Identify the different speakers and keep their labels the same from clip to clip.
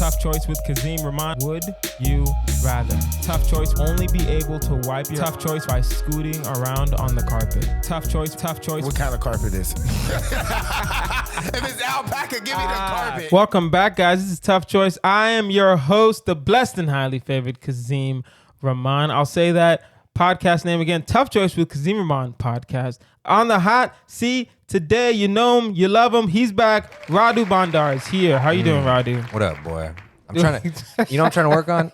Speaker 1: Tough choice with Kazeem, Rahman. Would you rather? Tough choice. Only be able to wipe your tough choice by scooting around on the carpet. Tough choice. Tough choice.
Speaker 2: What kind of carpet is it? If it's alpaca, give me the carpet.
Speaker 1: Welcome back, guys. This is Tough Choice. I am your host, the blessed and highly favored Kazeem Rahman. I'll say that podcast name again. Tough Choice with Kazeem Rahman podcast. On the hot seat today, you know him, you love him. He's back. Radu Bondar is here. How you doing, Radu?
Speaker 3: What up, boy? I'm trying to, you know what I'm trying to work on?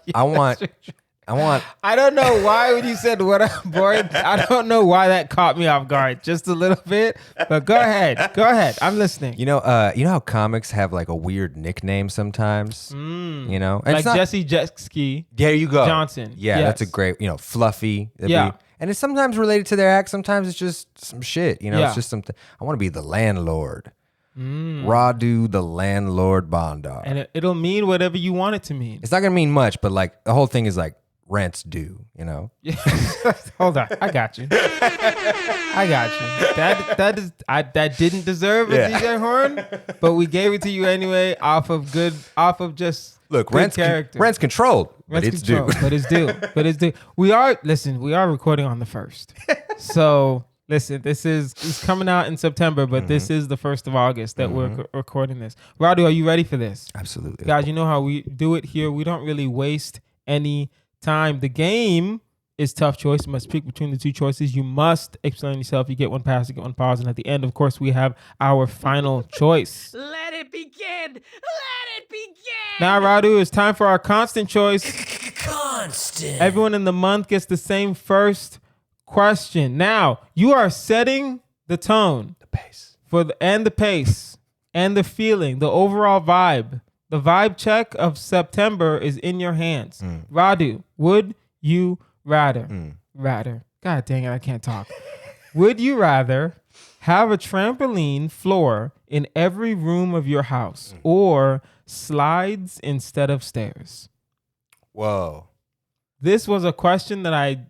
Speaker 3: I
Speaker 1: don't know why when you said what up, boy. I don't know why that caught me off guard just a little bit, but go ahead. I'm listening.
Speaker 3: You know how comics have like a weird nickname sometimes? You know? And
Speaker 1: like Jesse Jetski.
Speaker 3: There you go.
Speaker 1: Johnson.
Speaker 3: Yeah,
Speaker 1: Yes.
Speaker 3: that's a great, Fluffy.
Speaker 1: Yeah.
Speaker 3: And it's sometimes related to their act. Sometimes it's just some shit,
Speaker 1: Yeah.
Speaker 3: It's just something. I want to be the landlord. Radu, the landlord Bondar.
Speaker 1: And it'll mean whatever you want it to mean.
Speaker 3: It's not going to mean much, but like the whole thing is like rent's due,
Speaker 1: Hold on. I got you. That didn't deserve a DJ Horn, but we gave it to you anyway off of just
Speaker 3: Look,
Speaker 1: good character.
Speaker 3: rent's controlled, but
Speaker 1: Rent's
Speaker 3: it's
Speaker 1: controlled,
Speaker 3: due.
Speaker 1: but it's due. We are recording on the 1st. So listen, it's coming out in September, but this is the 1st of August that we're recording this. Radu, are you ready for this?
Speaker 3: Absolutely.
Speaker 1: Guys, you know how we do it here. We don't really waste any time. The game is Tough Choice. You must pick between the two choices. You must explain yourself. You get one pass, you get one pause, and at the end, of course, we have our final choice.
Speaker 4: Let it begin. Let it begin.
Speaker 1: Now, Radu, it's time for our constant choice.
Speaker 4: Constant.
Speaker 1: Everyone in the month gets the same first question. Now, you are setting the tone,
Speaker 3: The pace.
Speaker 1: and the pace, and the feeling, the overall vibe. The vibe check of September is in your hands. Radu, would you rather? God dang it, I can't talk. Would you rather have a trampoline floor in every room of your house or slides instead of stairs?
Speaker 3: Whoa.
Speaker 1: This was a question that I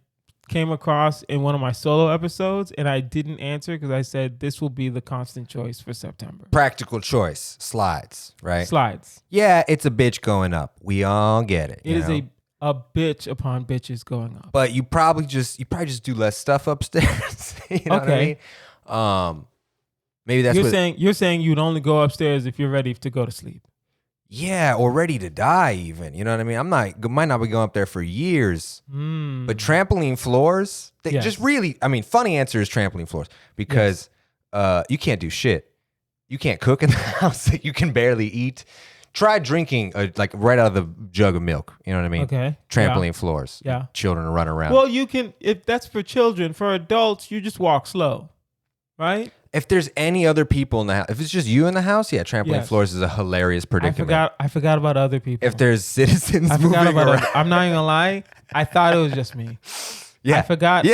Speaker 1: came across in one of my solo episodes, and I didn't answer because I said this will be the constant choice for September.
Speaker 3: Practical choice. Slides, right?
Speaker 1: Slides.
Speaker 3: Yeah, it's a bitch going up. We all get it.
Speaker 1: It is a bitch upon bitches going up.
Speaker 3: But you probably just do less stuff upstairs. You know what I mean? Maybe that's
Speaker 1: You're saying you'd only go upstairs if you're ready to go to sleep.
Speaker 3: Yeah, or ready to die even. You know what I mean? Might not be going up there for years. But trampoline floors,
Speaker 1: Yes.
Speaker 3: funny answer is trampoline floors because you can't do shit. You can't cook in the house. You can barely eat. Try drinking like right out of the jug of milk. You know what I mean?
Speaker 1: Okay.
Speaker 3: Trampoline floors.
Speaker 1: Yeah.
Speaker 3: Children run around.
Speaker 1: Well, you can, if that's for children. For adults, you just walk slow, right?
Speaker 3: If there's any other people in the house, if it's just you in the house, trampoline
Speaker 1: Yes.
Speaker 3: floors is a hilarious predicament.
Speaker 1: I forgot about other people.
Speaker 3: If there's citizens
Speaker 1: I
Speaker 3: moving
Speaker 1: forgot about
Speaker 3: around.
Speaker 1: I'm not even gonna lie. I thought it was just me.
Speaker 3: Yeah.
Speaker 1: I forgot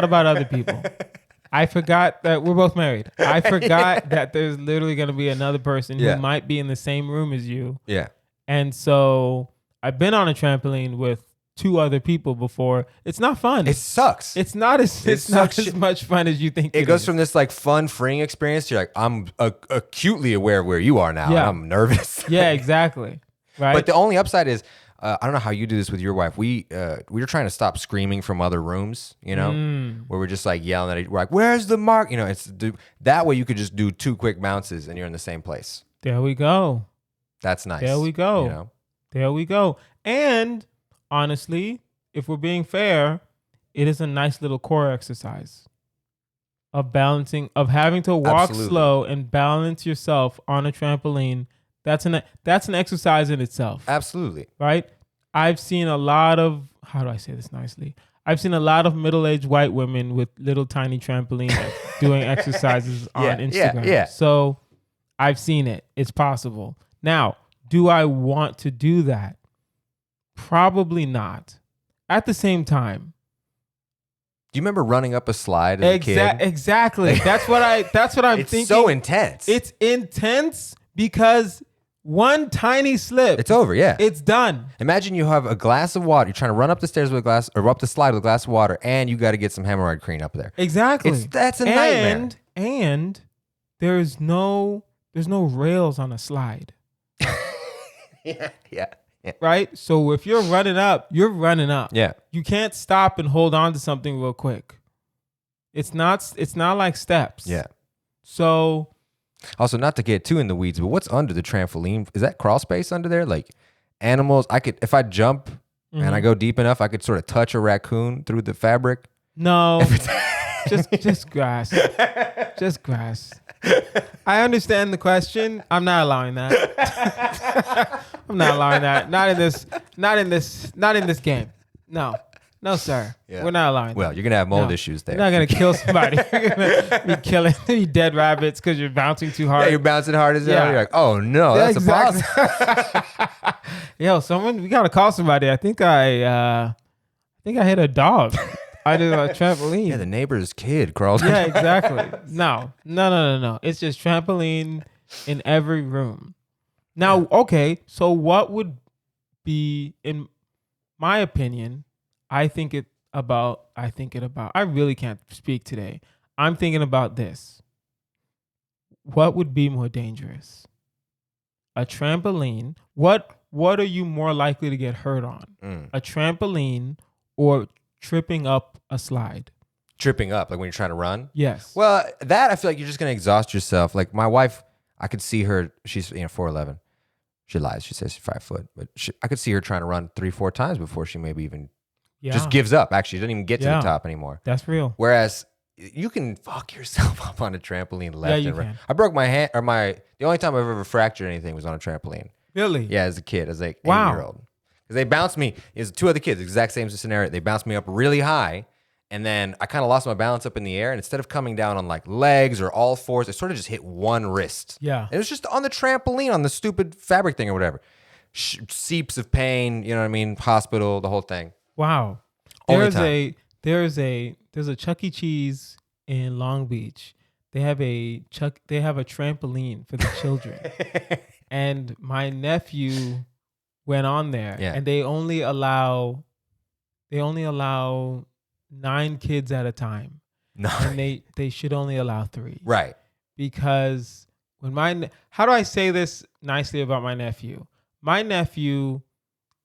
Speaker 1: about other people. I forgot that we're both married. I forgot that there's literally gonna be another person
Speaker 3: Yeah.
Speaker 1: who might be in the same room as you.
Speaker 3: Yeah.
Speaker 1: And so I've been on a trampoline with 2 other people before. It's not fun.
Speaker 3: It sucks.
Speaker 1: It's not as much fun as you think.
Speaker 3: It goes
Speaker 1: is.
Speaker 3: from this like fun, freeing experience to like, I'm acutely aware of where you are now.
Speaker 1: Yeah.
Speaker 3: And I'm nervous.
Speaker 1: Yeah, exactly. Right.
Speaker 3: But the only upside is, I don't know how you do this with your wife. We were trying to stop screaming from other rooms, where we're just like yelling at it. We're like, where's the mark? That way you could just do 2 quick bounces and you're in the same place.
Speaker 1: There we go.
Speaker 3: That's nice.
Speaker 1: There we go. There we go. And honestly, if we're being fair, it is a nice little core exercise of balancing, of having to walk
Speaker 3: Absolutely.
Speaker 1: slow and balance yourself on a trampoline. That's an exercise in itself,
Speaker 3: Absolutely.
Speaker 1: right? I've seen a lot of, how do I say this nicely? I've seen a lot of middle-aged white women with little tiny trampolines doing exercises on Instagram.
Speaker 3: Yeah.
Speaker 1: So I've seen it. It's possible. Now, do I want to do that? Probably not. At the same time,
Speaker 3: Do you remember running up a slide as a kid?
Speaker 1: exactly. That's what I'm
Speaker 3: It's
Speaker 1: thinking.
Speaker 3: so intense.
Speaker 1: It's intense because one tiny slip,
Speaker 3: It's over, yeah.
Speaker 1: it's done.
Speaker 3: Imagine you have a glass of water. You're trying to run up the stairs with a glass, or up the slide with a glass of water, and you got to get some hemorrhoid cream up there.
Speaker 1: Exactly.
Speaker 3: That's a nightmare.
Speaker 1: And there's no rails on a slide.
Speaker 3: Yeah.
Speaker 1: right? So if you're running up, you're running up.
Speaker 3: Yeah.
Speaker 1: You can't stop and hold on to something real quick. It's not like steps.
Speaker 3: Yeah.
Speaker 1: So
Speaker 3: Also, not to get too in the weeds, but what's under the trampoline? Is that crawl space under there? Like animals, I could, if I jump and I go deep enough, I could sort of touch a raccoon through the fabric.
Speaker 1: no, just grass. Just grass. I understand the question. I'm not allowing that. I'm not allowing that. Not in this game. No, sir.
Speaker 3: Yeah.
Speaker 1: We're not allowing
Speaker 3: Well,
Speaker 1: that.
Speaker 3: you're going to have mold
Speaker 1: No.
Speaker 3: issues there.
Speaker 1: You're not going to kill somebody. You're going to be killing dead rabbits because you're bouncing too hard.
Speaker 3: Yeah, you're bouncing hard as hell.
Speaker 1: Yeah.
Speaker 3: You're like, oh no,
Speaker 1: Yeah,
Speaker 3: that's a problem.
Speaker 1: Yo, we got to call somebody. I think I hit a dog. I did a trampoline.
Speaker 3: Yeah, the neighbor's kid crawled.
Speaker 1: Yeah, exactly. No. It's just trampoline in every room. Now, okay, so what would be, in my opinion, I really can't speak today. I'm thinking about this. What would be more dangerous? A trampoline. What are you more likely to get hurt on? A trampoline or tripping up a slide?
Speaker 3: Tripping up, like when you're trying to run.
Speaker 1: Yes.
Speaker 3: Well, that I feel like you're just gonna exhaust yourself. Like my wife, I could see her. She's 4'11". She lies. She says she's 5 foot, but I could see her trying to run 3-4 times before she maybe even just gives up. Actually, doesn't even get to the top anymore.
Speaker 1: That's real.
Speaker 3: Whereas you can fuck yourself up on a trampoline left
Speaker 1: you
Speaker 3: and right.
Speaker 1: can.
Speaker 3: I broke my hand, the only time I've ever fractured anything was on a trampoline.
Speaker 1: Really?
Speaker 3: Yeah, as a kid, as like
Speaker 1: Wow.
Speaker 3: 8-year-old. Because they bounced me. It's 2 other kids, exact same scenario. They bounced me up really high, and then I kind of lost my balance up in the air. And instead of coming down on like legs or all fours, I sort of just hit one wrist.
Speaker 1: Yeah.
Speaker 3: It was just on the trampoline, on the stupid fabric thing or whatever. Seeps of pain, you know what I mean? Hospital, the whole thing.
Speaker 1: Wow.
Speaker 3: Only
Speaker 1: There's a Chuck E. Cheese in Long Beach. They have a trampoline for the children. And my nephew went on there, and they only allow 9 kids at a time.
Speaker 3: No.
Speaker 1: And they should only allow 3.
Speaker 3: Right.
Speaker 1: Because how do I say this nicely about my nephew? My nephew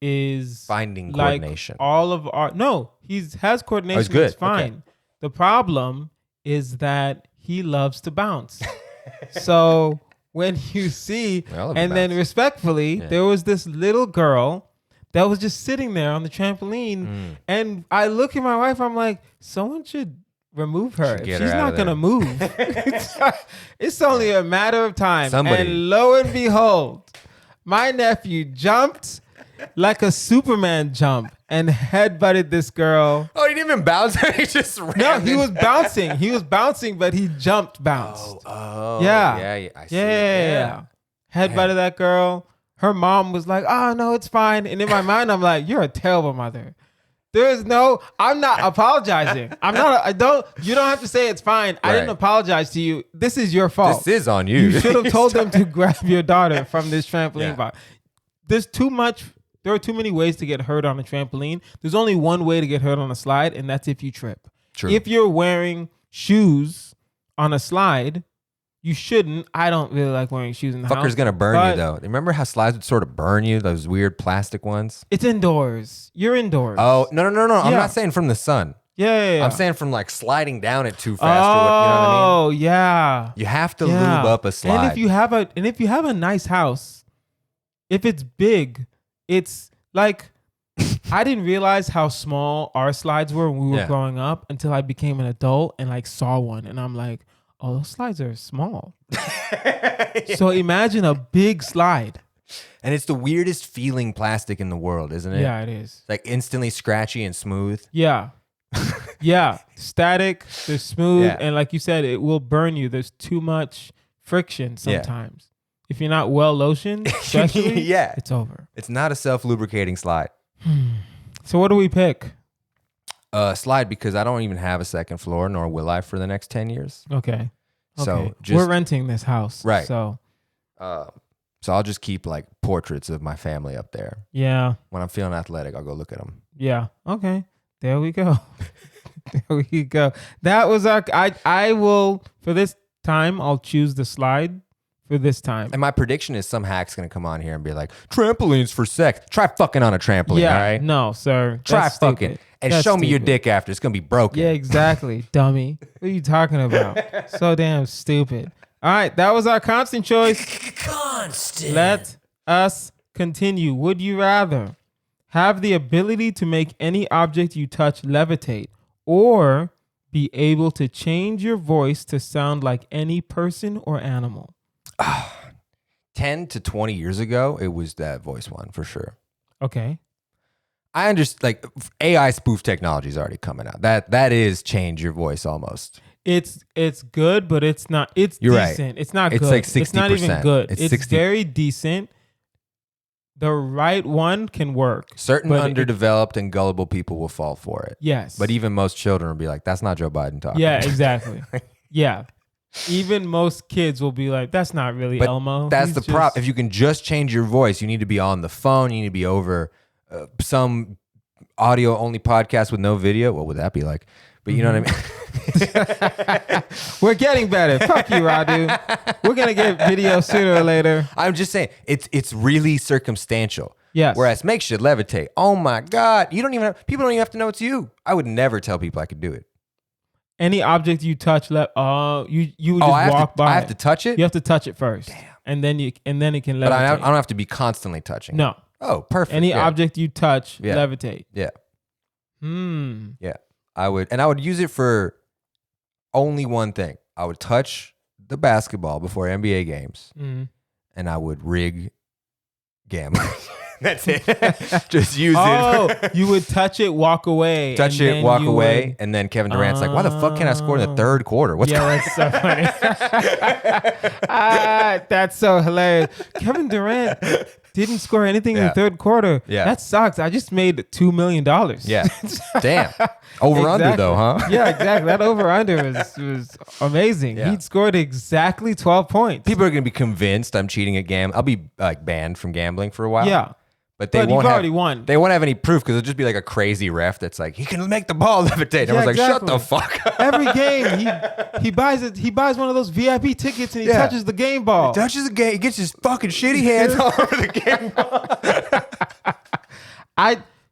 Speaker 1: is
Speaker 3: Finding
Speaker 1: like
Speaker 3: coordination.
Speaker 1: he has coordination.
Speaker 3: he's good.
Speaker 1: It's fine.
Speaker 3: Okay.
Speaker 1: The problem is that he loves to bounce. So when you see, and then respectfully, there was this little girl that was just sitting there on the trampoline, and I look at my wife. I'm like, someone should remove her. If she's not gonna move, it's only a matter of time. And lo and behold, my nephew jumped like a Superman jump and headbutted this girl.
Speaker 3: Oh, he didn't even bounce. He just ran.
Speaker 1: No, he was bouncing. He was bouncing, but he bounced.
Speaker 3: Oh,
Speaker 1: yeah.
Speaker 3: I see.
Speaker 1: Yeah. Headbutted that girl. Her mom was like, "Oh no, it's fine." And in my mind, I'm like, "You're a terrible mother." I'm not apologizing. You don't have to say it's fine. I didn't apologize to you. This is your fault.
Speaker 3: This is on you.
Speaker 1: You should have told them to grab your daughter from this trampoline park. There are too many ways to get hurt on a trampoline. There's only one way to get hurt on a slide, and that's if you trip.
Speaker 3: True.
Speaker 1: If you're wearing shoes on a slide, you shouldn't. I don't really like wearing shoes in the house.
Speaker 3: Fucker's gonna burn you though. Remember how slides would sort of burn you? Those weird plastic ones.
Speaker 1: It's indoors. You're indoors.
Speaker 3: Oh no! I'm not saying from the sun.
Speaker 1: Yeah.
Speaker 3: I'm saying from like sliding down it too fast. You know what I mean?
Speaker 1: Yeah.
Speaker 3: You have to lube up a slide.
Speaker 1: And if you have a nice house, if it's big, it's like I didn't realize how small our slides were when we were growing up until I became an adult and like saw one, and I'm like, oh, those slides are small. So imagine a big slide.
Speaker 3: And it's the weirdest feeling plastic in the world, isn't it?
Speaker 1: Yeah, it is.
Speaker 3: It's like instantly scratchy and smooth.
Speaker 1: Yeah. Yeah. Static, they're smooth, and like you said, it will burn you. There's too much friction sometimes. If you're not well lotioned, especially, it's over.
Speaker 3: It's not a self-lubricating slide.
Speaker 1: So what do we pick?
Speaker 3: Slide, because I don't even have a second floor, nor will I for the next 10 years.
Speaker 1: Okay.
Speaker 3: So
Speaker 1: we're renting this house.
Speaker 3: Right.
Speaker 1: So
Speaker 3: I'll just keep like portraits of my family up there.
Speaker 1: Yeah.
Speaker 3: When I'm feeling athletic, I'll go look at them.
Speaker 1: Yeah. Okay. There we go. There we go. That was I will, for this time, I'll choose the slide for this time.
Speaker 3: And my prediction is some hack's gonna come on here and be like, trampolines for sex. Try fucking on a trampoline,
Speaker 1: Yeah,
Speaker 3: all right?
Speaker 1: no, sir.
Speaker 3: Try
Speaker 1: That's
Speaker 3: fucking
Speaker 1: stupid.
Speaker 3: and
Speaker 1: That's
Speaker 3: show me your
Speaker 1: stupid.
Speaker 3: dick after. It's gonna be broken.
Speaker 1: Yeah, exactly, dummy. What are you talking about? So damn stupid. All right, that was our constant choice.
Speaker 4: Constant.
Speaker 1: Let us continue. Would you rather have the ability to make any object you touch levitate, or be able to change your voice to sound like any person or animal?
Speaker 3: 10 to 20 years ago, it was that voice one for sure.
Speaker 1: Okay.
Speaker 3: I understand, like AI spoof technology is already coming out. That is change your voice almost.
Speaker 1: It's good, but it's not. It's
Speaker 3: You're right.
Speaker 1: decent. It's not
Speaker 3: It's
Speaker 1: good.
Speaker 3: like
Speaker 1: It's not even
Speaker 3: 60%.
Speaker 1: good.
Speaker 3: It's
Speaker 1: It's
Speaker 3: 60.
Speaker 1: very decent. The right one can work.
Speaker 3: Certain
Speaker 1: But
Speaker 3: underdeveloped and gullible people will fall for it.
Speaker 1: Yes.
Speaker 3: But even most children will be like, that's not Joe Biden talking.
Speaker 1: Yeah, exactly. Yeah. Even most kids will be like, that's not really
Speaker 3: But
Speaker 1: Elmo.
Speaker 3: that's
Speaker 1: He's
Speaker 3: the
Speaker 1: just-
Speaker 3: problem. If you can just change your voice, you need to be on the phone. You need to be over some audio only podcast with no video. What would that be like? But you know what I mean?
Speaker 1: We're getting better. Fuck you, Radu. We're going to get video sooner or later.
Speaker 3: I'm just saying, it's really circumstantial.
Speaker 1: Yes.
Speaker 3: Whereas make shit levitate. Oh my God. People don't even have to know it's you. I would never tell people I could do it.
Speaker 1: Any object you touch, you would just
Speaker 3: I
Speaker 1: walk by.
Speaker 3: I have to touch it?
Speaker 1: You have to touch it first. Damn. And then it can levitate.
Speaker 3: But I don't have to be constantly touching.
Speaker 1: No.
Speaker 3: Oh, perfect.
Speaker 1: Any
Speaker 3: Yeah.
Speaker 1: object you touch,
Speaker 3: Yeah.
Speaker 1: levitate.
Speaker 3: Yeah.
Speaker 1: Hmm.
Speaker 3: Yeah. I would use it for only one thing. I would touch the basketball before NBA games,
Speaker 1: Mm.
Speaker 3: and I would rig gambling. That's it. Just use
Speaker 1: Oh,
Speaker 3: it.
Speaker 1: you would touch it, walk away.
Speaker 3: Touch
Speaker 1: and
Speaker 3: it,
Speaker 1: then
Speaker 3: walk
Speaker 1: you
Speaker 3: away,
Speaker 1: would-
Speaker 3: and then Kevin Durant's like, "Why the fuck can't I score in the third quarter? What's
Speaker 1: yeah,
Speaker 3: going?"
Speaker 1: that's so funny. That's so hilarious. Kevin Durant didn't score anything in
Speaker 3: Yeah.
Speaker 1: the third quarter.
Speaker 3: Yeah.
Speaker 1: That sucks. I just made $2 million.
Speaker 3: Yeah. Damn. Over under
Speaker 1: Exactly.
Speaker 3: though, huh?
Speaker 1: Yeah, exactly. That over under was amazing.
Speaker 3: Yeah.
Speaker 1: He scored exactly 12 points.
Speaker 3: People are gonna be convinced I'm cheating at gambling. I'll be like banned from gambling for a while.
Speaker 1: Yeah.
Speaker 3: But they
Speaker 1: But
Speaker 3: won't
Speaker 1: you've
Speaker 3: have,
Speaker 1: already won.
Speaker 3: They won't have any proof because it'll just be like a crazy ref that's like, he can make the ball levitate.
Speaker 1: Yeah,
Speaker 3: Everyone's like, shut
Speaker 1: exactly.
Speaker 3: the fuck up.
Speaker 1: Every game he buys it. He buys one of those VIP tickets and he
Speaker 3: Yeah.
Speaker 1: touches the game ball.
Speaker 3: Touches the game, he gets his fucking shitty hands all over the game.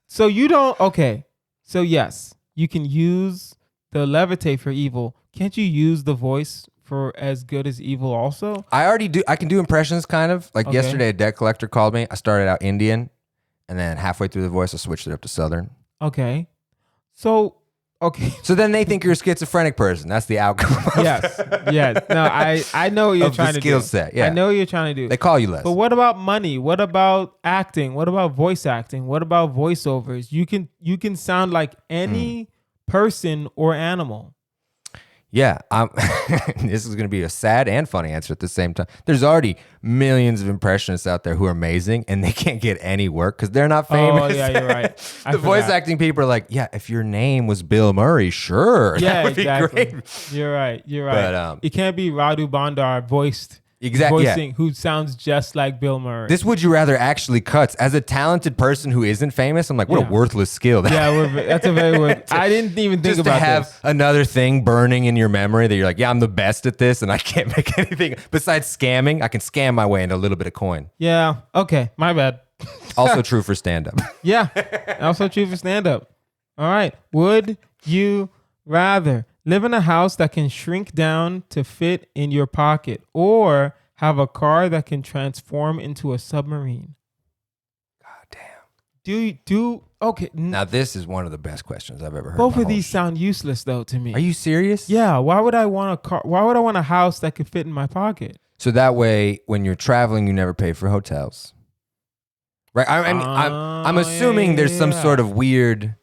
Speaker 1: So you don't. Okay. So yes, you can use the levitate for evil. Can't you use the voice for as good as evil also?
Speaker 3: I already do. I can do impressions kind of. Like
Speaker 1: Okay.
Speaker 3: yesterday, a debt collector called me. I started out Indian, and then halfway through the voice, I switched it up to Southern.
Speaker 1: Okay. So okay.
Speaker 3: So then they think you're a schizophrenic person. That's the outcome. Of
Speaker 1: Yes. Yes. No, I know what you're
Speaker 3: Of the
Speaker 1: trying to do.
Speaker 3: skill set, yeah.
Speaker 1: I know what you're trying to do.
Speaker 3: They call you less.
Speaker 1: But what about money? What about acting? What about voice acting? What about voiceovers? You can sound like any person or animal.
Speaker 3: Yeah, this is going to be a sad and funny answer at the same time. There's already millions of impressionists out there who are amazing, and they can't get any work because they're not famous.
Speaker 1: Oh yeah, you're right. I
Speaker 3: The voice
Speaker 1: forgot.
Speaker 3: acting people are like, yeah, if your name was Bill Murray, sure,
Speaker 1: Yeah,
Speaker 3: that would
Speaker 1: exactly.
Speaker 3: be great.
Speaker 1: You're right. You're right.
Speaker 3: But,
Speaker 1: it can't be Radu Bondar
Speaker 3: Exactly. Yeah.
Speaker 1: voicing who sounds just like Bill Murray.
Speaker 3: This Would You Rather actually cuts. As a talented person who isn't famous, I'm like, what
Speaker 1: Yeah.
Speaker 3: a worthless skill.
Speaker 1: That's a very word. I didn't even think
Speaker 3: Just to
Speaker 1: about
Speaker 3: have
Speaker 1: this.
Speaker 3: another thing burning in your memory that you're like, yeah, I'm the best at this, and I can't make anything besides scamming. I can scam my way into a little bit of coin.
Speaker 1: Yeah. Okay. My bad.
Speaker 3: Also true for stand-up.
Speaker 1: Yeah. Also true for stand up. All right. Would you rather live in a house that can shrink down to fit in your pocket, or have a car that can transform into a submarine?
Speaker 3: God damn.
Speaker 1: Okay.
Speaker 3: Now this is one of the best questions I've ever heard.
Speaker 1: Both
Speaker 3: in my
Speaker 1: of
Speaker 3: whole
Speaker 1: these
Speaker 3: sh-
Speaker 1: sound useless though to me.
Speaker 3: Are you serious?
Speaker 1: Yeah. Why would I want a car? Why would I want a house that could fit in my pocket?
Speaker 3: So that way, when you're traveling, you never pay for hotels. Right? I'm assuming there's some
Speaker 1: yeah.
Speaker 3: sort of weird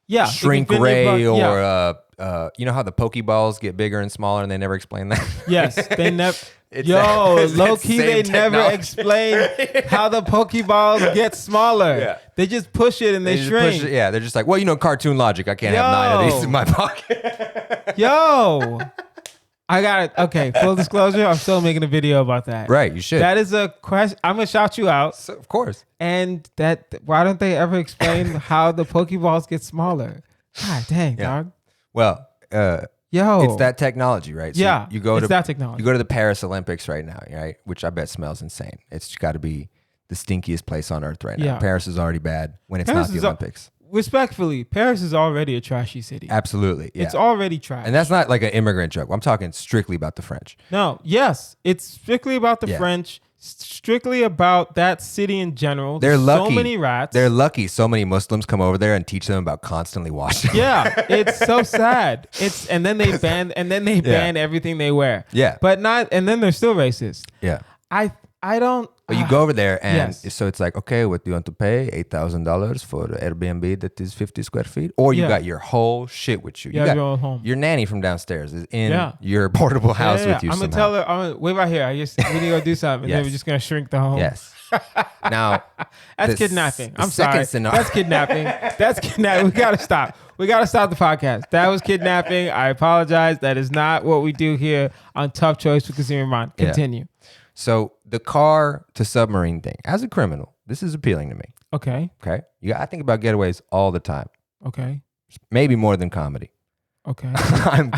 Speaker 1: Yeah. it can
Speaker 3: shrink
Speaker 1: fit in your
Speaker 3: ray
Speaker 1: butt-
Speaker 3: or
Speaker 1: yeah.
Speaker 3: you know how the Pokeballs get bigger and smaller and they never explain that?
Speaker 1: Yes, they never.
Speaker 3: It's
Speaker 1: Yo,
Speaker 3: that- it's
Speaker 1: low
Speaker 3: that
Speaker 1: key,
Speaker 3: same
Speaker 1: they never
Speaker 3: technology.
Speaker 1: explain how the Pokeballs get smaller.
Speaker 3: Yeah.
Speaker 1: They just push it and they,
Speaker 3: just
Speaker 1: shrink.
Speaker 3: push it- yeah, they're just like, well, you know, cartoon logic. I can't have 9 of these
Speaker 1: Yo.
Speaker 3: in my pocket.
Speaker 1: Yo, I got it. Okay, full disclosure, I'm still making a video about that.
Speaker 3: Right, you should.
Speaker 1: That is a question. I'm gonna shout you out.
Speaker 3: So, of course.
Speaker 1: And why don't they ever explain how the Pokeballs get smaller? God dang,
Speaker 3: Yeah.
Speaker 1: dog.
Speaker 3: Well,
Speaker 1: Yo.
Speaker 3: It's that technology, right? So
Speaker 1: Yeah,
Speaker 3: you go
Speaker 1: it's
Speaker 3: to
Speaker 1: that technology.
Speaker 3: You go to the Paris Olympics right now, right? Which I bet smells insane. It's got to be the stinkiest place on earth right now.
Speaker 1: Yeah.
Speaker 3: Paris is already bad when it's
Speaker 1: Paris
Speaker 3: not the
Speaker 1: is
Speaker 3: Olympics.
Speaker 1: Respectfully, Paris is already a trashy city.
Speaker 3: Absolutely, yeah.
Speaker 1: It's already trash.
Speaker 3: And that's not like an immigrant joke. I'm talking strictly about the French.
Speaker 1: No, yes, it's strictly about the
Speaker 3: Yeah.
Speaker 1: French, strictly about that city in general.
Speaker 3: They're
Speaker 1: There's
Speaker 3: lucky.
Speaker 1: So many rats.
Speaker 3: They're lucky. So many Muslims come over there and teach them about constantly washing.
Speaker 1: Yeah, it's so sad. And then they ban everything they wear.
Speaker 3: Yeah.
Speaker 1: But not and then they're still racist.
Speaker 3: Yeah.
Speaker 1: I don't
Speaker 3: But you go over there and
Speaker 1: Yes.
Speaker 3: so it's like, okay, what do you want to pay? $8,000 for the Airbnb that is 50 square feet? Or you
Speaker 1: Yeah.
Speaker 3: got your whole shit with you.
Speaker 1: You
Speaker 3: You
Speaker 1: have
Speaker 3: got
Speaker 1: your own home.
Speaker 3: your nanny from downstairs is in
Speaker 1: Yeah.
Speaker 3: your portable house with you
Speaker 1: I'm gonna
Speaker 3: somehow.
Speaker 1: tell her. I'm gonna wait right here. We need to go do something. And then
Speaker 3: Yes.
Speaker 1: we're just gonna shrink the home.
Speaker 3: Yes. Now,
Speaker 1: That's
Speaker 3: the
Speaker 1: kidnapping.
Speaker 3: the
Speaker 1: I'm
Speaker 3: second
Speaker 1: sorry.
Speaker 3: scenario-
Speaker 1: That's kidnapping. That's kidnapping. We gotta stop. We gotta stop the podcast. That was kidnapping. I apologize. That is not what we do here on Tough Choice with Kazeem and Rahman. Continue.
Speaker 3: So the car to submarine thing, as a criminal, this is appealing to me.
Speaker 1: Okay.
Speaker 3: Okay. I think about getaways all the time,
Speaker 1: Okay.
Speaker 3: maybe more than comedy.
Speaker 1: Okay.
Speaker 3: I'm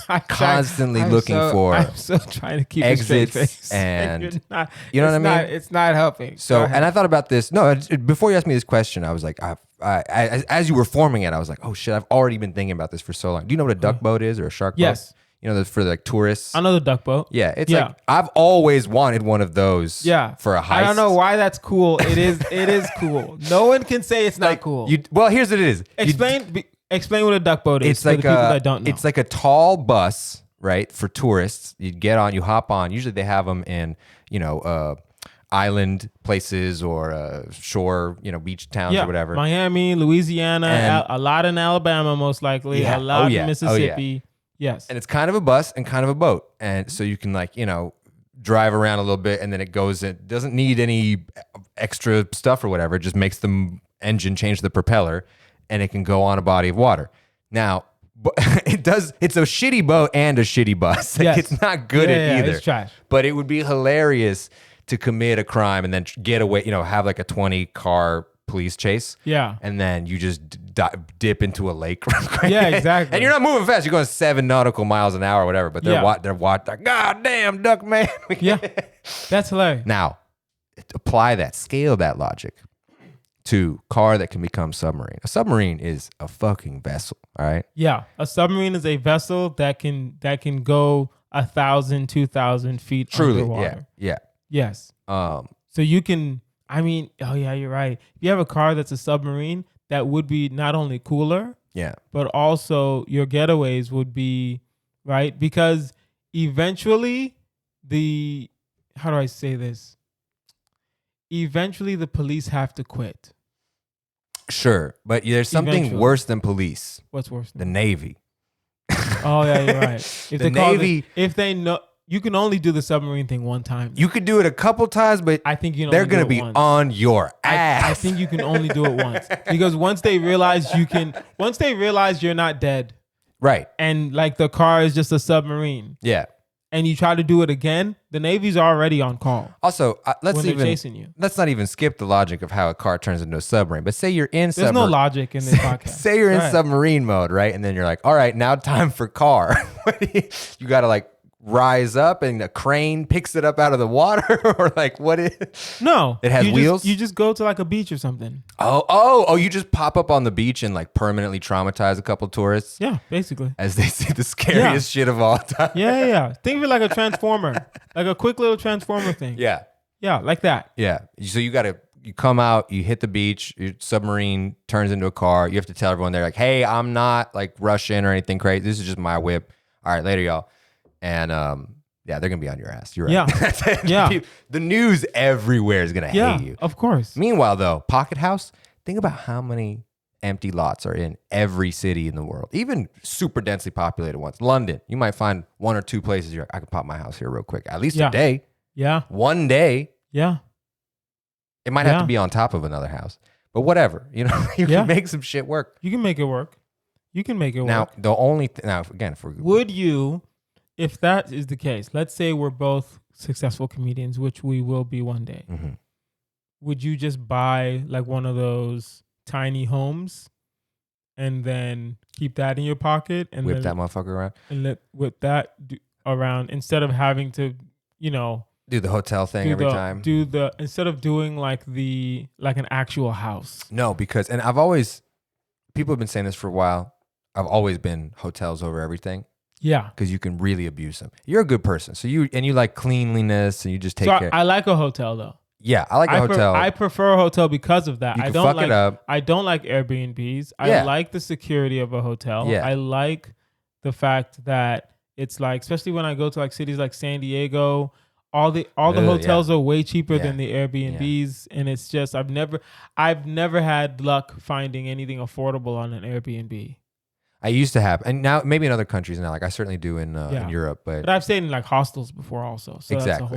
Speaker 1: I'm
Speaker 3: constantly looking for
Speaker 1: I'm still trying to keep a straight
Speaker 3: exits
Speaker 1: face.
Speaker 3: and-
Speaker 1: You're not,
Speaker 3: you know what I
Speaker 1: it's not-
Speaker 3: mean?
Speaker 1: It's not helping.
Speaker 3: So,
Speaker 1: Go ahead.
Speaker 3: and I thought about this. No, before you asked me this question, I was like, as you were forming it, I was like, oh shit, I've already been thinking about this for so long. Do you know what a duck boat is or a shark boat?
Speaker 1: Yes.
Speaker 3: You know, for like tourists.
Speaker 1: I know the duck boat.
Speaker 3: Yeah, it's
Speaker 1: Yeah.
Speaker 3: like I've always wanted one of those.
Speaker 1: Yeah.
Speaker 3: For a heist.
Speaker 1: I don't know why that's cool. It is. It is cool. No one can say it's not
Speaker 3: Like,
Speaker 1: cool.
Speaker 3: Well, here's what it is.
Speaker 1: Explain what a duck boat is.
Speaker 3: It's
Speaker 1: for
Speaker 3: like
Speaker 1: the people that don't know.
Speaker 3: It's like a tall bus, right, for tourists. You get on, you hop on. Usually they have them in, island places or shore, beach towns or whatever.
Speaker 1: Miami, Louisiana,
Speaker 3: And-
Speaker 1: a lot in Alabama, most likely.
Speaker 3: Yeah.
Speaker 1: A lot
Speaker 3: Oh, yeah.
Speaker 1: in
Speaker 3: Oh,
Speaker 1: Mississippi. Yes.
Speaker 3: And it's kind of a bus and kind of a boat. And so you can drive around a little bit and then it goes, it doesn't need any extra stuff or whatever. It just makes the engine change the propeller and it can go on a body of water. Now, it's a shitty boat and a shitty bus. Like,
Speaker 1: Yes.
Speaker 3: it's not good at either.
Speaker 1: It's trash.
Speaker 3: But it would be hilarious to commit a crime and then get away, have like a 20 car police chase.
Speaker 1: Yeah.
Speaker 3: And then you just dip into a lake real quick.
Speaker 1: Yeah, exactly.
Speaker 3: And you're not moving fast. You're going 7 nautical miles an hour or whatever. But they're
Speaker 1: Yeah.
Speaker 3: they're watching. God damn, duck man.
Speaker 1: Yeah. That's hilarious.
Speaker 3: Now, apply that, scale that logic to car that can become submarine. A submarine is a fucking vessel. All right.
Speaker 1: Yeah. A submarine is a vessel that can go 1,000, 2,000 feet
Speaker 3: Truly.
Speaker 1: underwater.
Speaker 3: Yeah.
Speaker 1: Yes.
Speaker 3: Yeah.
Speaker 1: So you can, oh yeah, you're right. If you have a car that's a submarine, that would be not only cooler,
Speaker 3: Yeah.
Speaker 1: but also your getaways would be, right? Because eventually how do I say this? Eventually the police have to quit.
Speaker 3: Sure. But there's something
Speaker 1: Eventually.
Speaker 3: worse than police.
Speaker 1: What's worse?
Speaker 3: The Navy.
Speaker 1: Oh yeah, you're right. If
Speaker 3: The
Speaker 1: they call
Speaker 3: Navy-
Speaker 1: if they know, you can only do the submarine thing one time.
Speaker 3: You could do it a couple times, but
Speaker 1: I think you can
Speaker 3: they're
Speaker 1: only do
Speaker 3: going to
Speaker 1: it
Speaker 3: be
Speaker 1: once.
Speaker 3: on your ass.
Speaker 1: I think you can only do it once because once they realize you're not dead
Speaker 3: Right.
Speaker 1: and like the car is just a submarine
Speaker 3: Yeah.
Speaker 1: and you try to do it again, the Navy's already on call
Speaker 3: Also,
Speaker 1: when they're chasing you.
Speaker 3: let's not even skip the logic of how a car turns into a submarine. But say you're in
Speaker 1: There's no logic in this podcast.
Speaker 3: Say you're
Speaker 1: Go
Speaker 3: in
Speaker 1: ahead.
Speaker 3: submarine mode, right? And then you're like, all right, now time for car. You got to like rise up and a crane picks it up out of the water or like what is
Speaker 1: No.
Speaker 3: It has wheels?
Speaker 1: You just go to like a beach or something.
Speaker 3: Oh, you just pop up on the beach and like permanently traumatize a couple tourists
Speaker 1: Yeah, basically.
Speaker 3: as they see the scariest shit of all time.
Speaker 1: Yeah. Think of it like a transformer. Like a quick little transformer thing.
Speaker 3: Yeah.
Speaker 1: Yeah, like that.
Speaker 3: Yeah. So you come out, you hit the beach, your submarine turns into a car. You have to tell everyone they're like, hey, I'm not like Russian or anything crazy. This is just my whip. All right, later, y'all. And they're gonna be on your ass. You're right.
Speaker 1: Yeah. Yeah.
Speaker 3: The news everywhere is gonna
Speaker 1: Yeah,
Speaker 3: hate you.
Speaker 1: of course.
Speaker 3: Meanwhile, though, Pocket House, think about how many empty lots are in every city in the world, even super densely populated ones. London, you might find 1 or 2 places I can pop my house here real quick. At least
Speaker 1: Yeah.
Speaker 3: a day.
Speaker 1: Yeah.
Speaker 3: One day.
Speaker 1: Yeah.
Speaker 3: It might have
Speaker 1: Yeah.
Speaker 3: to be on top of another house. But whatever. You
Speaker 1: Yeah.
Speaker 3: can make some shit work.
Speaker 1: You can make it work. You can make it
Speaker 3: Now,
Speaker 1: work.
Speaker 3: the only now again, if we're
Speaker 1: Would you, if that is the case, let's say we're both successful comedians, which we will be one day,
Speaker 3: Mhm.
Speaker 1: would you just buy like one of those tiny homes and then keep that in your pocket and
Speaker 3: Whip
Speaker 1: then
Speaker 3: that motherfucker around.
Speaker 1: and let with that around instead of having to,
Speaker 3: Do the hotel thing every time.
Speaker 1: Instead of doing like an actual house.
Speaker 3: No, because people have been saying this for a while. I've always been hotels over everything.
Speaker 1: Yeah.
Speaker 3: Because you can really abuse them. You're a good person. So you like cleanliness and you just take care.
Speaker 1: I like a hotel though.
Speaker 3: Yeah, I like a hotel.
Speaker 1: I prefer a hotel because of that.
Speaker 3: You
Speaker 1: I
Speaker 3: can
Speaker 1: don't
Speaker 3: fuck
Speaker 1: like
Speaker 3: it up.
Speaker 1: I don't like Airbnbs.
Speaker 3: Yeah.
Speaker 1: I like the security of a hotel.
Speaker 3: Yeah.
Speaker 1: I like the fact that it's like, especially when I go to like cities like San Diego, all the hotels are way cheaper than the Airbnbs, and it's just I've never had luck finding anything affordable on an Airbnb.
Speaker 3: I used to have, and now maybe in other countries now, like I certainly do in Europe,
Speaker 1: But I've stayed in like hostels before also. So
Speaker 3: Exactly,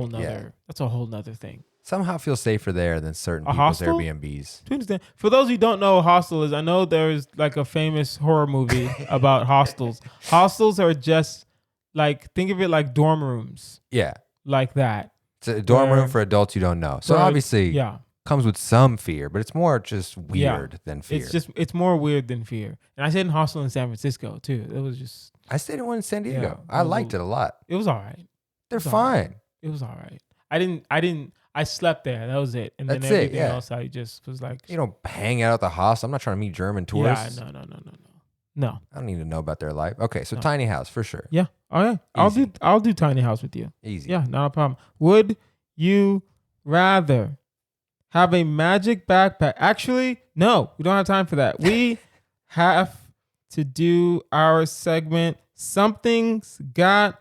Speaker 1: that's a whole nother thing.
Speaker 3: somehow feel safer there than certain
Speaker 1: A
Speaker 3: people's
Speaker 1: hostel?
Speaker 3: Airbnbs.
Speaker 1: To understand. For those who don't know what a hostel is, I know there's like a famous horror movie about hostels. Hostels are just like, think of it like dorm rooms,
Speaker 3: Yeah.
Speaker 1: like that.
Speaker 3: It's a dorm room for adults you don't know. So
Speaker 1: Right.
Speaker 3: obviously
Speaker 1: Yeah.
Speaker 3: comes with some fear, but it's more just weird than fear.
Speaker 1: It's more weird than fear. And I stayed in a hostel in San Francisco too. It was just,
Speaker 3: I stayed in one in San Diego.
Speaker 1: Yeah,
Speaker 3: I liked it a lot.
Speaker 1: it was all right.
Speaker 3: They're
Speaker 1: It's all right.
Speaker 3: fine.
Speaker 1: It was all right. I slept there. That was it. And then
Speaker 3: That's it,
Speaker 1: everything
Speaker 3: yeah.
Speaker 1: else I just was like,
Speaker 3: You don't hang out at the hostel. I'm not trying to meet German tourists.
Speaker 1: yeah, no.
Speaker 3: I don't need to know about their life. Okay, so
Speaker 1: No.
Speaker 3: tiny house for sure.
Speaker 1: Yeah. All right.
Speaker 3: Easy.
Speaker 1: I'll do tiny house with you.
Speaker 3: Easy.
Speaker 1: Yeah, not a problem. Would you rather have a magic backpack? Actually, no, we don't have time for that. We have to do our segment. Something's got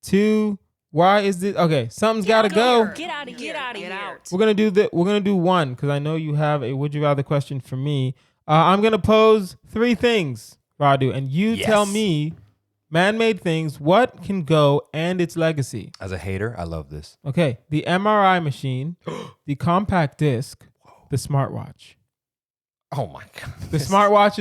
Speaker 1: to. Why is this? Okay, something's got to go.
Speaker 4: Get out of here. Get out.
Speaker 1: We're gonna do one because I know you have a would you rather question for me. I'm gonna pose 3 things, Radu, and you tell me man-made things, what can go, and its legacy.
Speaker 3: As a hater, I love this.
Speaker 1: Okay, the MRI machine, the compact disc, the smartwatch.
Speaker 3: Oh my god.
Speaker 1: The smartwatch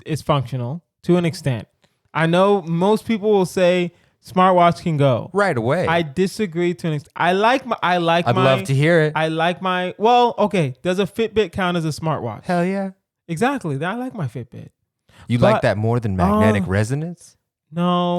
Speaker 1: is functional to an extent. I know most people will say smartwatch can go.
Speaker 3: Right away.
Speaker 1: I disagree to an extent. I'd
Speaker 3: love to hear it.
Speaker 1: I like my, well, okay, does a Fitbit count as a smartwatch?
Speaker 3: Hell yeah.
Speaker 1: Exactly. I like my Fitbit.
Speaker 3: You
Speaker 1: But-
Speaker 3: like that more than magnetic resonance?
Speaker 1: No,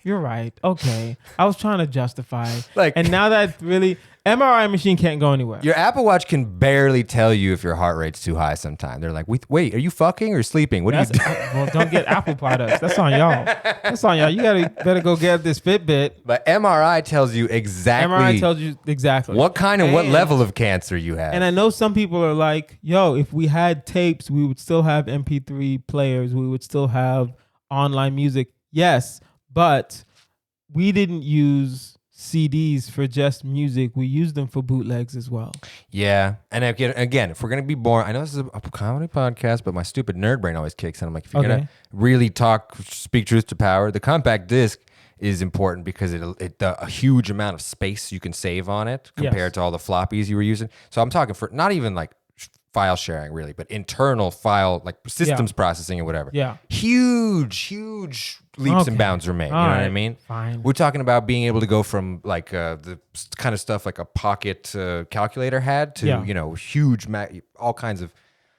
Speaker 1: you're right. Okay. I was trying to justify.
Speaker 3: Like-
Speaker 1: and now that really, MRI machine can't go anywhere.
Speaker 3: Your Apple Watch can barely tell you if your heart rate's too high sometimes. They're like, wait, are you fucking or sleeping? What are you doing?
Speaker 1: Well, don't get Apple products. That's on y'all. You better go get this Fitbit.
Speaker 3: But MRI tells you exactly
Speaker 1: MRI tells you exactly
Speaker 3: what kind and what
Speaker 1: And-
Speaker 3: level of cancer you have.
Speaker 1: And I know some people are like, yo, if we had tapes, we would still have MP3 players. We would still have online music. Yes, but we didn't use CDs for just music. We used them for bootlegs as well.
Speaker 3: Yeah. And again, if we're going to be boring, I know this is a comedy podcast, but my stupid nerd brain always kicks in. I'm like, if you're going to really speak truth to power, the compact disc is important because a huge amount of space you can save on it compared to all the floppies you were using. So I'm talking for not even like file sharing really, but internal file, like systems processing or whatever.
Speaker 1: Yeah.
Speaker 3: Huge leaps and bounds were made. You know what I mean?
Speaker 1: Fine.
Speaker 3: We're talking about being able to go from like the kind of stuff like a pocket calculator had to, huge, all kinds of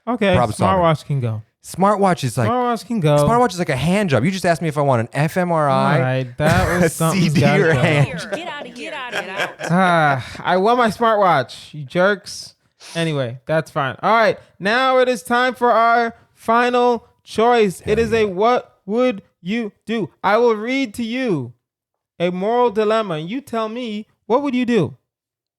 Speaker 1: Okay,
Speaker 3: problem solving.
Speaker 1: smartwatch can go.
Speaker 3: Smartwatch is like,
Speaker 1: Smartwatch can go.
Speaker 3: smartwatch is like a hand job. You just asked me if I want an fMRI,
Speaker 1: All right, that was something.
Speaker 3: CD or hand.
Speaker 4: Get out of here. Get out.
Speaker 1: I want my smartwatch, you jerks. Anyway, that's fine. All right, now it is time for our final choice. It is a what would you do? I will read to you a moral dilemma, and you tell me what would you do.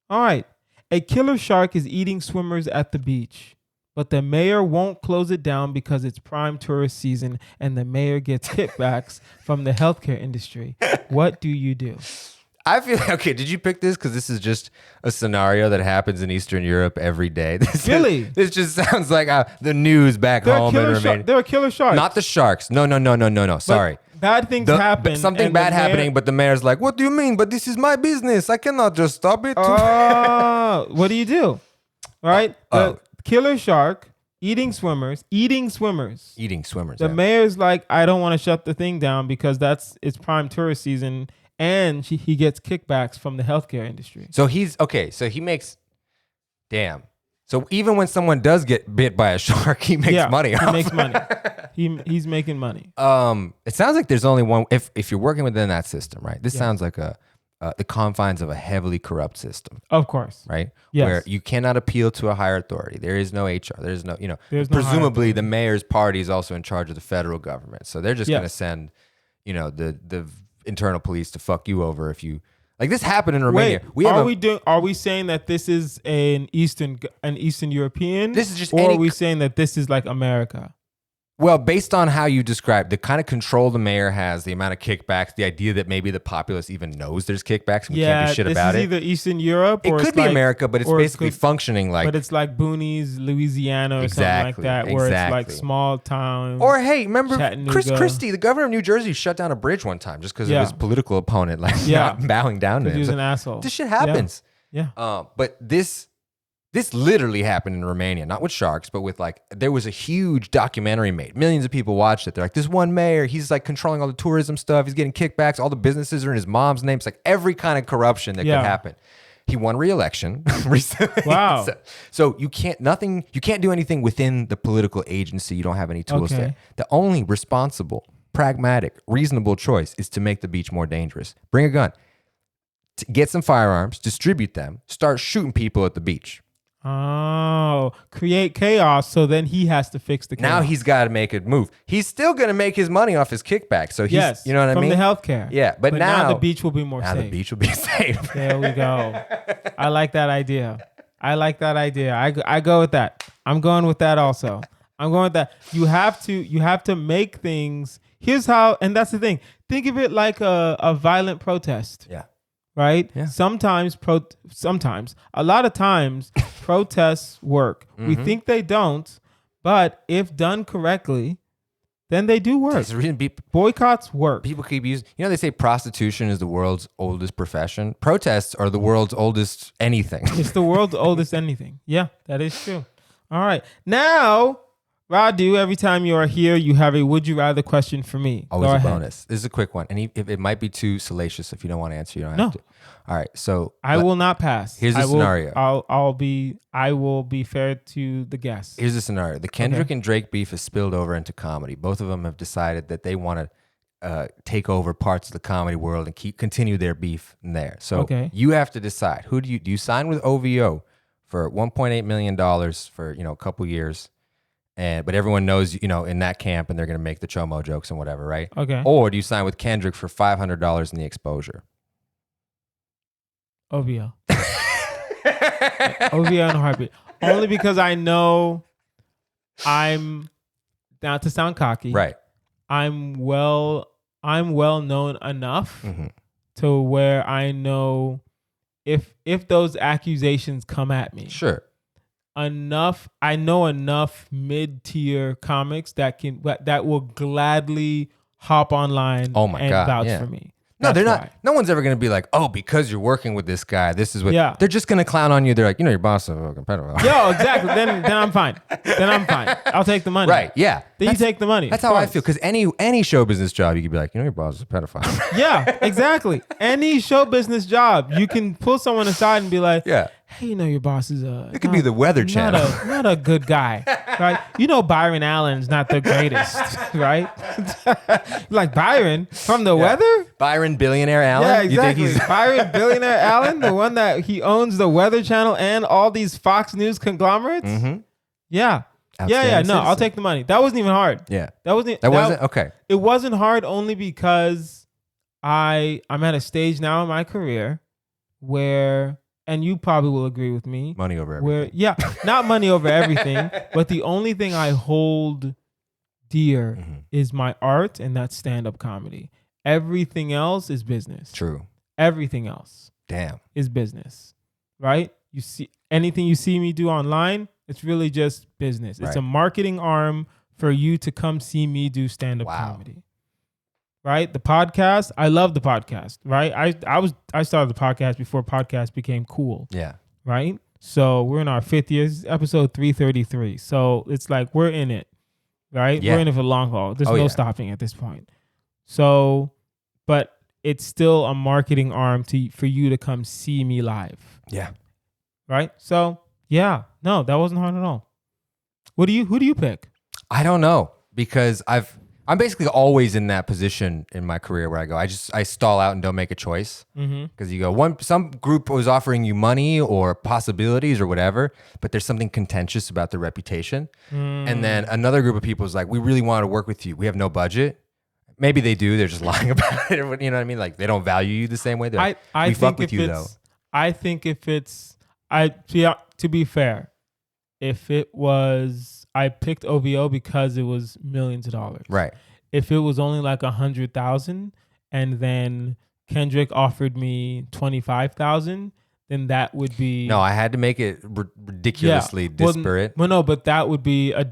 Speaker 1: All right, a killer shark is eating swimmers at the beach, but the mayor won't close it down because it's prime tourist season, and the mayor gets kickbacks from the healthcare industry. What do you do?
Speaker 3: I feel okay. Did you pick this because this is just a scenario that happens in Eastern Europe every day?
Speaker 1: Really?
Speaker 3: This just sounds like the news back home in Romania.
Speaker 1: There are killer sharks.
Speaker 3: Not the sharks. No.
Speaker 1: But
Speaker 3: Sorry.
Speaker 1: Bad things happen.
Speaker 3: Something
Speaker 1: and
Speaker 3: bad
Speaker 1: the mayor-
Speaker 3: happening, but the mayor's like, "What do you mean? But this is my business. I cannot just stop it."
Speaker 1: Oh, what do you do? All right, the killer shark eating swimmers.
Speaker 3: Eating swimmers.
Speaker 1: The mayor's like, I don't want to shut the thing down because it's prime tourist season, and he gets kickbacks from the healthcare industry.
Speaker 3: So he's okay. So he makes, damn. So even when someone does get bit by a shark, he makes money off.
Speaker 1: He makes money. He's making money.
Speaker 3: It sounds like there's only one. If you're working within that system, right? This sounds like the confines of a heavily corrupt system,
Speaker 1: Of course.
Speaker 3: right?
Speaker 1: Yes.
Speaker 3: Where you cannot appeal to a higher authority. There is no HR. There's no,
Speaker 1: There's no higher
Speaker 3: presumably the mayor's party is also in charge of the federal government. So they're just
Speaker 1: Yes.
Speaker 3: going to send, the internal police to fuck you over if you like this happened in Romania.
Speaker 1: Wait, are we saying that this is an Eastern European?
Speaker 3: This is just
Speaker 1: or
Speaker 3: any
Speaker 1: are we saying that this is like America?
Speaker 3: Well, based on how you describe the kind of control the mayor has, the amount of kickbacks, the idea that maybe the populace even knows there's kickbacks and we can't do shit about
Speaker 1: this
Speaker 3: it.
Speaker 1: is either Eastern Europe
Speaker 3: It
Speaker 1: or
Speaker 3: could
Speaker 1: it's
Speaker 3: be
Speaker 1: like,
Speaker 3: America, but it's
Speaker 1: or
Speaker 3: basically functioning like.
Speaker 1: But it's like Boonies, Louisiana, or
Speaker 3: Exactly,
Speaker 1: something like that, where it's like
Speaker 3: exactly.
Speaker 1: small town.
Speaker 3: Or hey, remember Chris
Speaker 1: Chattanooga.
Speaker 3: Christie, the governor of New Jersey, shut down a bridge one time just because of
Speaker 1: Yeah.
Speaker 3: his political opponent, like
Speaker 1: Yeah.
Speaker 3: not bowing down to
Speaker 1: he
Speaker 3: him.
Speaker 1: was
Speaker 3: So
Speaker 1: an asshole.
Speaker 3: this shit happens.
Speaker 1: Yeah.
Speaker 3: But this literally happened in Romania, not with sharks, but with there was a huge documentary made. Millions of people watched it. They're like, this one mayor, he's like controlling all the tourism stuff. He's getting kickbacks. All the businesses are in his mom's name. It's like every kind of corruption that could happen. He won re-election recently.
Speaker 1: Wow.
Speaker 3: So you can't do anything within the political agency. You don't have any tools
Speaker 1: Okay.
Speaker 3: there. The only responsible, pragmatic, reasonable choice is to make the beach more dangerous. Bring a gun. Get some firearms, distribute them, start shooting people at the beach.
Speaker 1: Oh, create chaos. So then he has to fix the chaos.
Speaker 3: Now he's got to make a move. He's still going to make his money off his kickback. So he's, you know what I mean?
Speaker 1: From the healthcare.
Speaker 3: Yeah, but now
Speaker 1: the beach will be more
Speaker 3: now
Speaker 1: safe.
Speaker 3: the beach will be safe.
Speaker 1: There we go. I like that idea. I go with that. I'm going with that also. I'm going with that. You have to make things. Here's how, and that's the thing. Think of it like a violent protest.
Speaker 3: Yeah.
Speaker 1: Right?
Speaker 3: Yeah.
Speaker 1: Sometimes, a lot of times, protests work. We think they don't, but if done correctly, then they do work.
Speaker 3: There's a reason
Speaker 1: Boycotts work.
Speaker 3: people keep using, they say prostitution is the world's oldest profession. Protests are the world's oldest anything.
Speaker 1: It's the world's oldest anything. Yeah, that is true. All right. Now, Radu, every time you are here, you have a would you rather question for me.
Speaker 3: Always
Speaker 1: Go
Speaker 3: a
Speaker 1: ahead.
Speaker 3: bonus. This is a quick one. And if it might be too salacious, if you don't want to answer, you don't
Speaker 1: No.
Speaker 3: have to. All right. So
Speaker 1: I will not pass.
Speaker 3: Here's the scenario.
Speaker 1: I will be fair to the guests.
Speaker 3: Here's the scenario. The Kendrick and Drake beef has spilled over into comedy. Both of them have decided that they want to take over parts of the comedy world and continue their beef in there. So you have to decide. Who do you sign with OVO for $1.8 million for a couple years? But everyone knows, in that camp, and they're going to make the chomo jokes and whatever, right?
Speaker 1: Okay.
Speaker 3: Or do you sign with Kendrick for $500 in the exposure?
Speaker 1: OVO. OVO in a heartbeat. Only because I know I'm, not to sound cocky,
Speaker 3: Right.
Speaker 1: I'm well known enough to where I know if those accusations come at me.
Speaker 3: Sure.
Speaker 1: I know enough mid-tier comics that will gladly hop online and
Speaker 3: God,
Speaker 1: vouch
Speaker 3: yeah.
Speaker 1: for me.
Speaker 3: No,
Speaker 1: That's
Speaker 3: they're not.
Speaker 1: why.
Speaker 3: No one's ever going to be like, oh, because you're working with this guy, this is what.
Speaker 1: Yeah.
Speaker 3: They're just going to clown on you. They're like, your boss is a fucking pedophile.
Speaker 1: Yo, exactly. Then I'm fine. I'll take the money.
Speaker 3: Right. Yeah.
Speaker 1: Then you take the money.
Speaker 3: That's
Speaker 1: of
Speaker 3: how I
Speaker 1: course.
Speaker 3: feel. Because any show business job, you could be like, your boss is a pedophile.
Speaker 1: Yeah, exactly. Any show business job, you can pull someone aside and be like,
Speaker 3: Yeah.
Speaker 1: hey, your boss is
Speaker 3: It could be the Weather Channel.
Speaker 1: not a good guy, right? Byron Allen's not the greatest, right? Like Byron from the Weather?
Speaker 3: Byron Billionaire Allen.
Speaker 1: Yeah, exactly.
Speaker 3: You think he's
Speaker 1: Byron Billionaire Allen, the one that he owns the Weather Channel and all these Fox News conglomerates?
Speaker 3: Mhm.
Speaker 1: Yeah.
Speaker 3: Outstanding
Speaker 1: No, I'll
Speaker 3: citizen.
Speaker 1: take the money. That wasn't even hard.
Speaker 3: Yeah.
Speaker 1: That wasn't
Speaker 3: Okay.
Speaker 1: It wasn't hard only because I'm at a stage now in my career where, and you probably will agree with me,
Speaker 3: Money over everything.
Speaker 1: not money over everything, but the only thing I hold dear is my art, and that's stand-up comedy. Everything else is business.
Speaker 3: True.
Speaker 1: Everything else
Speaker 3: Damn.
Speaker 1: is business, right? You see anything you see me do online, it's really just business. It's
Speaker 3: Right.
Speaker 1: a marketing arm for you to come see me do stand-up
Speaker 3: Wow.
Speaker 1: comedy. Right? The podcast, I love the podcast, right? I started the podcast before podcast became cool,
Speaker 3: Yeah.
Speaker 1: right? So we're in our 5th year, episode 333. So it's like we're in it, right?
Speaker 3: Yeah.
Speaker 1: We're in it for the long haul. There's
Speaker 3: Oh,
Speaker 1: no
Speaker 3: yeah.
Speaker 1: stopping at this point. So, but it's still a marketing arm for you to come see me live,
Speaker 3: Yeah.
Speaker 1: right? So Yeah. No, that wasn't hard at all. Who do you pick?
Speaker 3: I don't know, because I'm basically always in that position in my career where I stall out and don't make a choice. Because you go, some group was offering you money or possibilities or whatever, but there's something contentious about the reputation. And then another group of people is like, we really want to work with you. We have no budget. Maybe they do. They're just lying about it. You know what I mean? Like, they don't value you the same way. They're like, we fuck with you though.
Speaker 1: I think if it's, to be fair, if it was, I picked OVO because it was millions of dollars.
Speaker 3: Right.
Speaker 1: If it was only like 100,000 and then Kendrick offered me 25,000, then that would be
Speaker 3: no. I had to make it ridiculously disparate.
Speaker 1: Well, no, but that would be a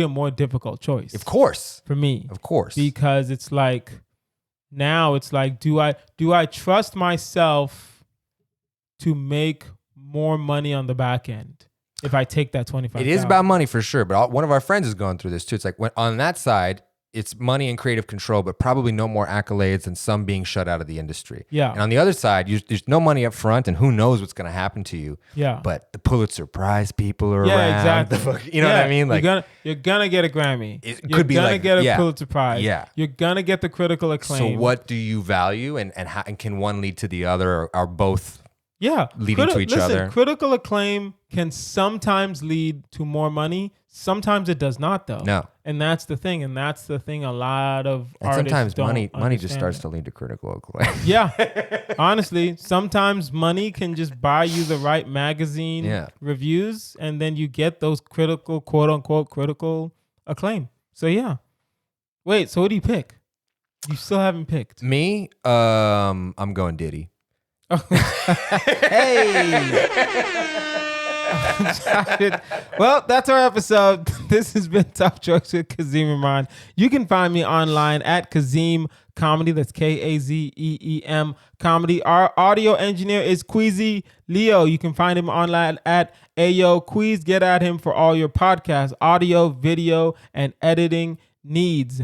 Speaker 1: more difficult choice.
Speaker 3: Of course,
Speaker 1: for me,
Speaker 3: of course,
Speaker 1: because it's like now it's like do I trust myself to make more money on the back end if I take that 25,000?
Speaker 3: It is about money for sure, but one of our friends is going through this too. It's like on that side, it's money and creative control, but probably no more accolades and some being shut out of the industry.
Speaker 1: Yeah.
Speaker 3: And on the other side, there's no money up front, and who knows what's going to happen to you.
Speaker 1: Yeah.
Speaker 3: But the Pulitzer Prize people are around.
Speaker 1: Yeah, exactly.
Speaker 3: You know what I mean? Like,
Speaker 1: you're gonna get a Grammy.
Speaker 3: It could be like,
Speaker 1: you're gonna get a Pulitzer Prize.
Speaker 3: Yeah.
Speaker 1: You're gonna get the critical acclaim.
Speaker 3: So what do you value, and can one lead to the other, or are both leading to each other?
Speaker 1: Critical acclaim can sometimes lead to more money. Sometimes it does not, though.
Speaker 3: No.
Speaker 1: And that's the thing. And that's the thing a lot of artists
Speaker 3: sometimes
Speaker 1: don't
Speaker 3: money just starts
Speaker 1: understand.
Speaker 3: to lead to critical acclaim.
Speaker 1: Yeah. Honestly, sometimes money can just buy you the right magazine reviews, and then you get those critical, quote unquote, critical acclaim. So yeah. Wait, so what do you pick? You still haven't picked.
Speaker 3: Me? I'm going Diddy.
Speaker 1: Hey. Well, that's our episode. This has been Tough Choice with Kazeem Rahman. You can find me online at Kazeem Comedy. That's KAZEEM Comedy. Our audio engineer is QueezyLeo. You can find him online at Ayo Queez. Get at him for all your podcast, audio, video, and editing needs.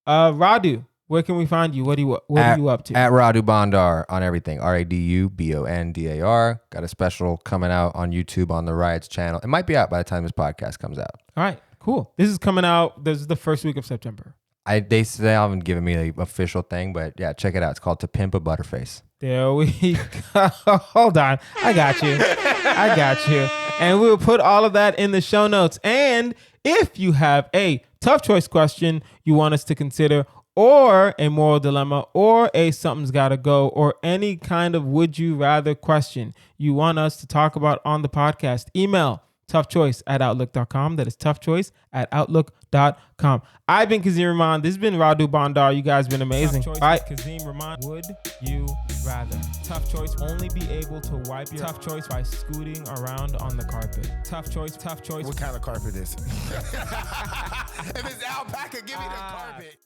Speaker 1: Radu, where can we find you? What are you up to?
Speaker 3: At Radu Bondar on everything. RADUBONDAR. Got a special coming out on YouTube on the Riots channel. It might be out by the time this podcast comes out.
Speaker 1: All right, cool. This is coming out. This is the first week of September.
Speaker 3: They haven't given me the official thing, but yeah, check it out. It's called To Pimp a Butterface.
Speaker 1: There we go. Hold on. I got you. And we'll put all of that in the show notes. And if you have a tough choice question you want us to consider, or a moral dilemma, or a something's gotta go, or any kind of would you rather question you want us to talk about on the podcast, email toughchoice@outlook.com. That is toughchoice@outlook.com. I've been Kazeem Rahman. This has been Radu Bondar. You guys have been amazing. All right, Kazeem Rahman. Would you rather? Tough choice. Only be able to wipe your tough choice by scooting around on the carpet. Tough choice.
Speaker 2: What kind of carpet is it? If it's alpaca, give me the carpet.